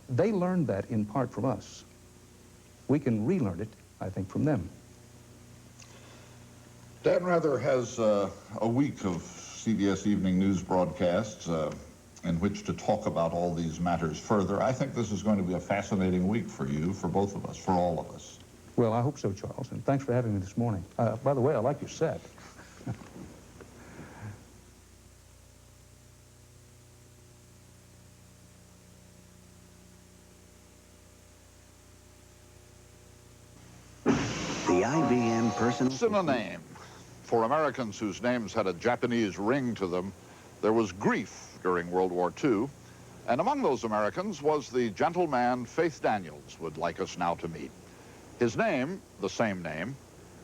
Speaker 25: They learned that in part from us. We can relearn it, I think, from them.
Speaker 1: Dan Rather has a week of CBS Evening News broadcasts in which to talk about all these matters further. I think this is going to be a fascinating week for you, for both of us, for all of us.
Speaker 25: Well, I hope so, Charles, and thanks for having me this morning. By the way, I like your set.
Speaker 21: The IBM personal...
Speaker 1: It's in a name. For Americans whose names had a Japanese ring to them, there was grief during World War II. And among those Americans was the gentleman Faith Daniels would like us now to meet. His name, the same name,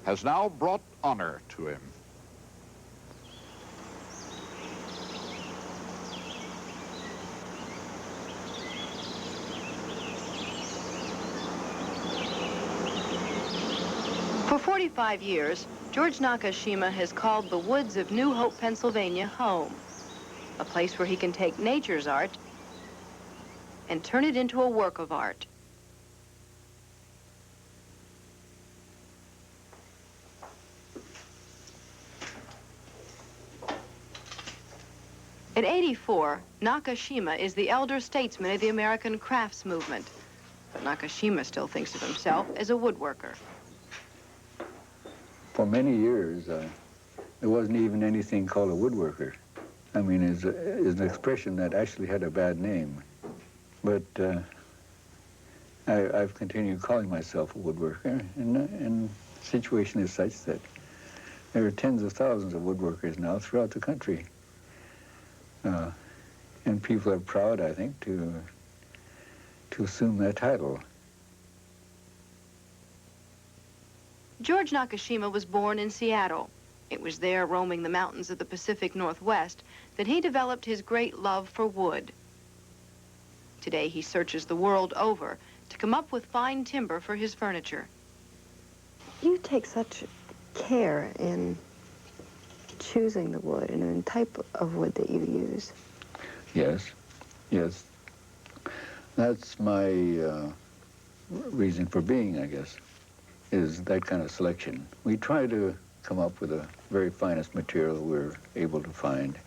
Speaker 1: has now brought honor to him.
Speaker 7: For 45 years, George Nakashima has called the woods of New Hope, Pennsylvania, home. A place where he can take nature's art and turn it into a work of art. At 84, Nakashima is the elder statesman of the American crafts movement. But Nakashima still thinks of himself as a woodworker.
Speaker 8: For many years, there wasn't even anything called a woodworker. I mean, it's an expression that actually had a bad name. But I've continued calling myself a woodworker, and the situation is such that there are tens of thousands of woodworkers now throughout the country. And people are proud, I think, to assume that title.
Speaker 7: George Nakashima was born in Seattle. It was there, roaming the mountains of the Pacific Northwest, that he developed his great love for wood. Today he searches the world over to come up with fine timber for his furniture.
Speaker 20: You take such care in choosing the wood and the type of wood that you use.
Speaker 8: Yes, yes. That's my reason for being, I guess, is that kind of selection. We try to come up with the very finest material we're able to find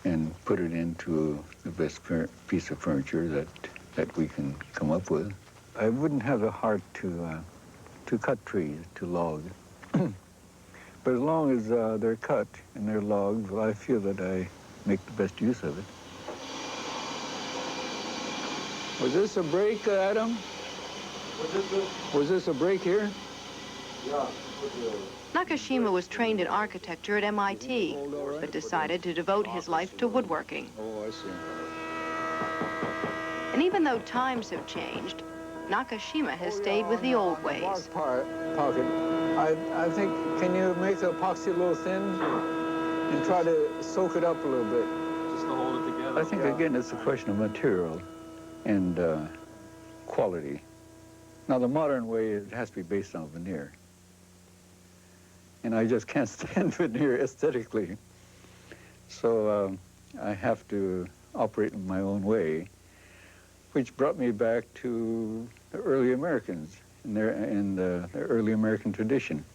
Speaker 8: and put it into the best piece of furniture that we can come up with. I wouldn't have the heart to cut trees, to log. But as long as they're cut and they're logged, well, I feel that I make the best use of it. Was this a break, Adam? Was this a break here?
Speaker 7: Yeah. Nakashima was trained in architecture at MIT, but decided to devote his life to woodworking.
Speaker 8: Oh, I see.
Speaker 7: And even though times have changed, Nakashima has stayed with the old ways.
Speaker 8: Pocket. I think, can you make the epoxy a little thin and try to soak it up a little bit? Just to hold it together. I think, again, it's a question of material and quality. Now, the modern way, it has to be based on veneer. And I just can't stand veneer aesthetically. So I have to operate in my own way, which brought me back to the early Americans and the early American tradition.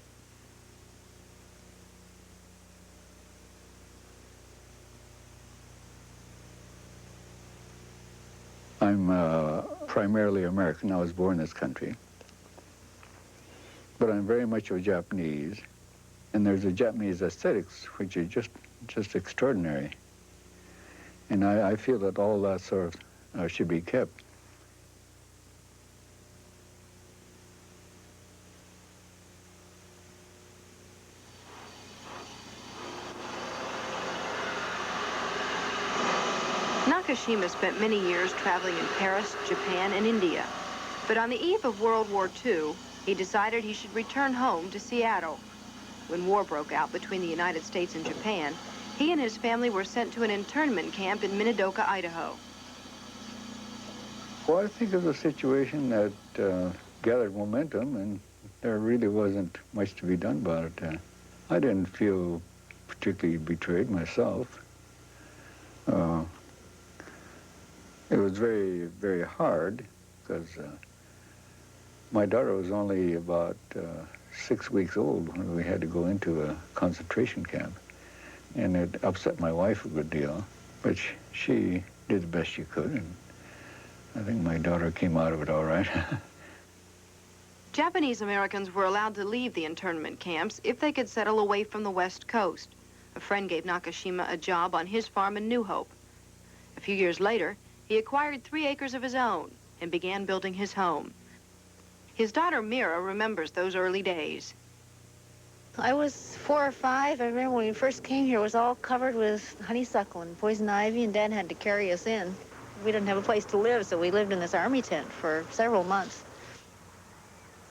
Speaker 8: I'm primarily American. I was born in this country. But I'm very much a Japanese. And there's a Japanese aesthetics, which are just extraordinary. And I feel that all that sort of should be kept.
Speaker 7: Nakashima spent many years traveling in Paris, Japan, and India. But on the eve of World War II, he decided he should return home to Seattle. When war broke out between the United States and Japan, he and his family were sent to an internment camp in Minidoka, Idaho.
Speaker 8: Well, I think it was a situation that gathered momentum, and there really wasn't much to be done about it. I didn't feel particularly betrayed myself. It was very, very hard because my daughter was only about 6 weeks old when we had to go into a concentration camp. And it upset my wife a good deal, but she did the best she could, and I think my daughter came out of it all right.
Speaker 7: Japanese Americans were allowed to leave the internment camps if they could settle away from the West Coast. A friend gave Nakashima a job on his farm in New Hope. A few years later, he acquired 3 acres of his own and began building his home. His daughter Mira remembers those early days.
Speaker 9: I was 4 or 5. I remember when we first came here, it was all covered with honeysuckle and poison ivy, and Dad had to carry us in. We didn't have a place to live, so we lived in this army tent for several months.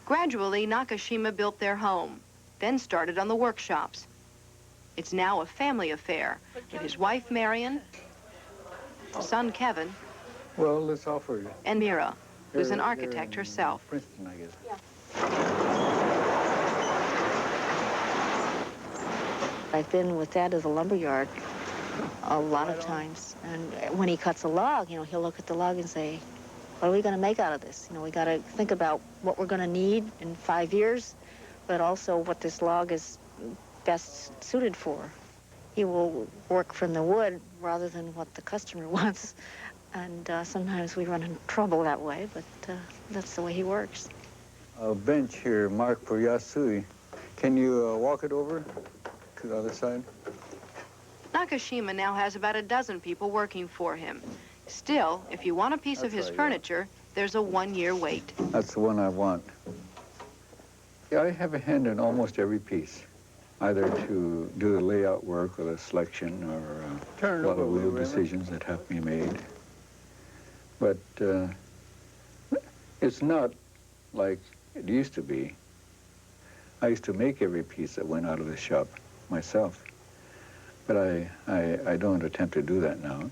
Speaker 7: Gradually, Nakashima built their home, then started on the workshops. It's now a family affair with his wife, Marion, son, Kevin,
Speaker 8: Well, let's offer you.
Speaker 7: and Mira, who's an architect herself.
Speaker 8: Princeton, I guess.
Speaker 9: I've been with Dad at the lumberyard a lot of times, and when he cuts a log, you know, he'll look at the log and say, what are we going to make out of this? You know, we got to think about what we're going to need in 5 years, but also what this log is best suited for. He will work from the wood rather than what the customer wants, and sometimes we run into trouble that way, but that's the way he works.
Speaker 8: A bench here marked for Yasui. Can you walk it over to the other side?
Speaker 7: Nakashima now has about a dozen people working for him. Still, if you want a piece of his furniture, there's a 1-year wait.
Speaker 8: That's the one I want. Yeah, I have a hand in almost every piece, either to do the layout work or the selection or a lot of little decisions that have to be made. But it's not like it used to be. I used to make every piece that went out of the shop myself, but I don't attempt to do that now.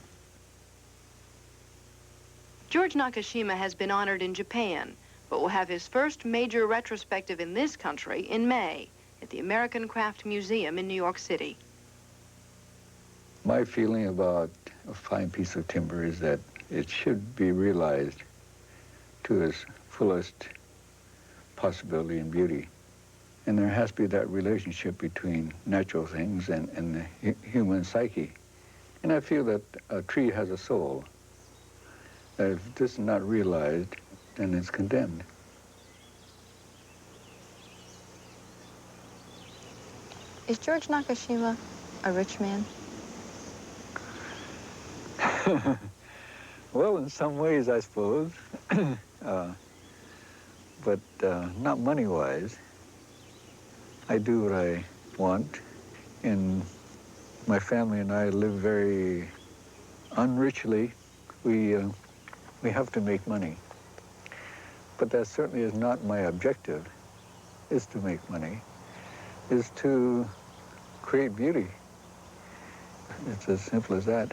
Speaker 7: George Nakashima has been honored in Japan, but will have his first major retrospective in this country in May at the American Craft Museum in New York City.
Speaker 8: My feeling about a fine piece of timber is that it should be realized to its fullest possibility and beauty. And there has to be that relationship between natural things and the human psyche. And I feel that a tree has a soul. That if this is not realized, then it's condemned.
Speaker 9: Is George Nakashima a rich man?
Speaker 8: Well, in some ways, I suppose. But not money-wise. I do what I want, and my family and I live very unrichly. We have to make money. But that certainly is not my objective, is to make money, is to create beauty. It's as simple as that.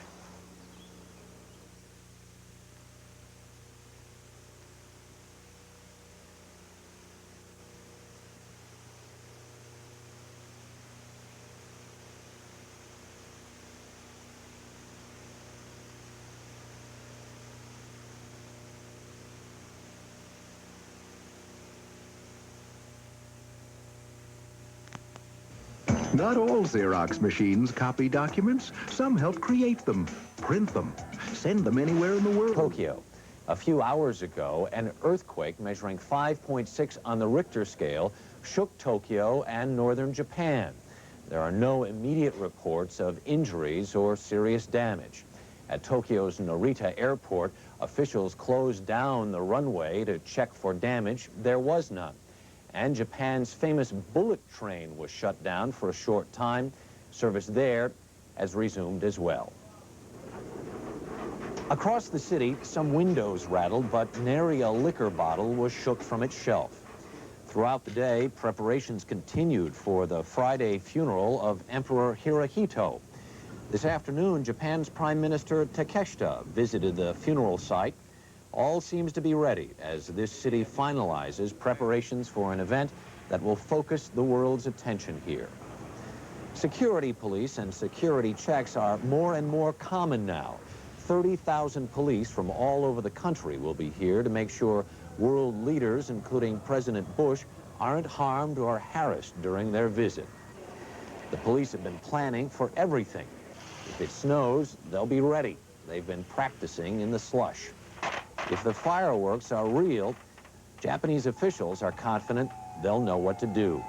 Speaker 21: Not all Xerox machines copy documents. Some help create them, print them, send them anywhere in the world.
Speaker 13: Tokyo. A few hours ago, an earthquake measuring 5.6 on the Richter scale shook Tokyo and northern Japan. There are no immediate reports of injuries or serious damage. At Tokyo's Narita Airport, officials closed down the runway to check for damage. There was none. And Japan's famous bullet train was shut down for a short time. Service there has resumed as well. Across the city, some windows rattled, but nary a liquor bottle was shook from its shelf. Throughout the day, preparations continued for the Friday funeral of Emperor Hirohito. This afternoon, Japan's Prime Minister Takeshita visited the funeral site. All seems to be ready as this city finalizes preparations for an event that will focus the world's attention here. Security police and security checks are more and more common now. 30,000 police from all over the country will be here to make sure world leaders, including President Bush, aren't harmed or harassed during their visit. The police have been planning for everything. If it snows, they'll be ready. They've been practicing in the slush. If the fireworks are real, Japanese officials are confident they'll know what to do.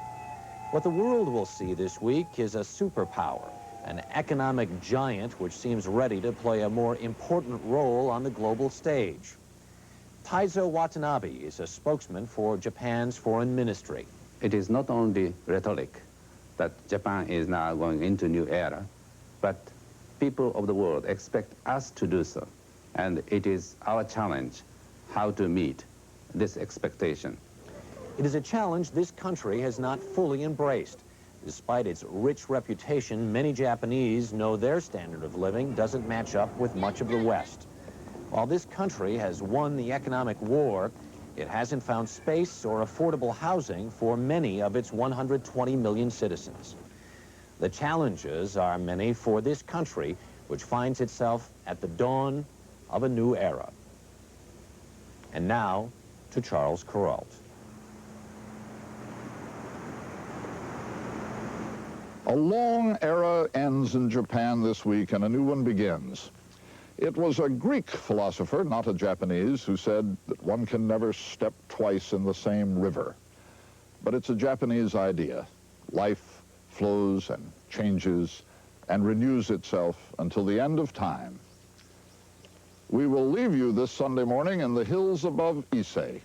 Speaker 13: What the world will see this week is a superpower, an economic giant which seems ready to play a more important role on the global stage. Taizo Watanabe is a spokesman for Japan's foreign ministry.
Speaker 14: It is not only rhetoric that Japan is now going into a new era, but people of the world expect us to do so. And it is our challenge how to meet this expectation.
Speaker 13: It is a challenge this country has not fully embraced. Despite its rich reputation, many Japanese know their standard of living doesn't match up with much of the West. While this country has won the economic war, it hasn't found space or affordable housing for many of its 120 million citizens. The challenges are many for this country, which finds itself at the dawn of a new era. And now to Charles Kuralt.
Speaker 1: A long era ends in Japan this week and a new one begins. It was a Greek philosopher, not a Japanese, who said that one can never step twice in the same river. But it's a Japanese idea. Life flows and changes and renews itself until the end of time. We will leave you this Sunday morning in the hills above Ise,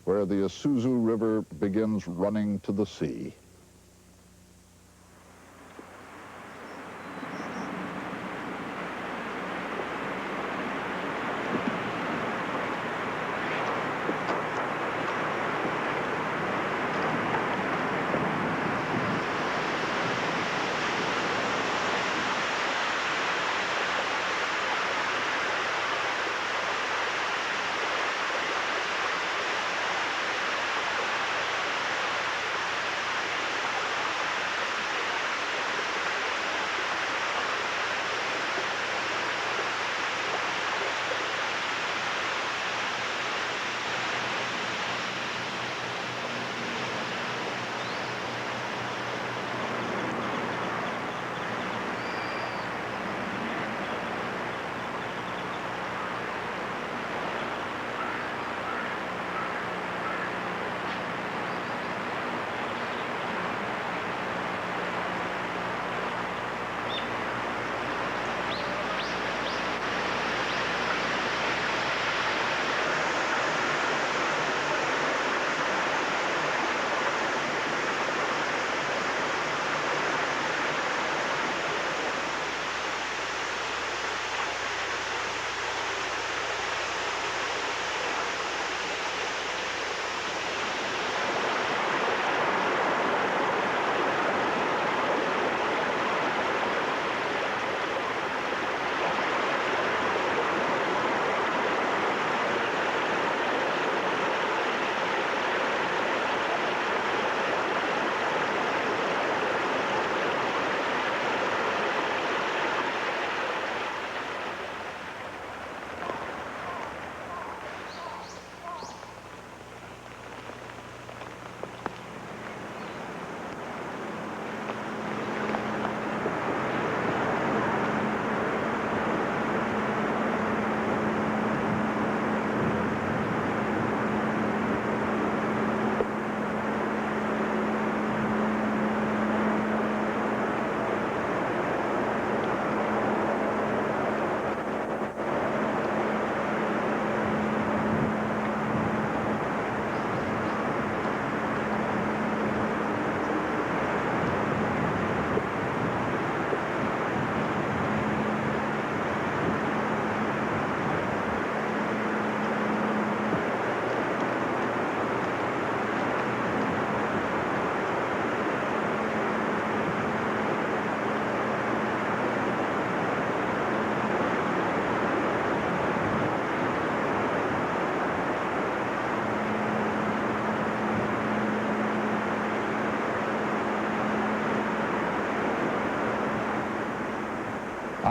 Speaker 1: where the Isuzu River begins running to the sea.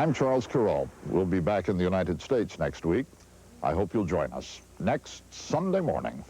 Speaker 1: I'm Charles Kuralt. We'll be back in the United States next week. I hope you'll join us next Sunday morning.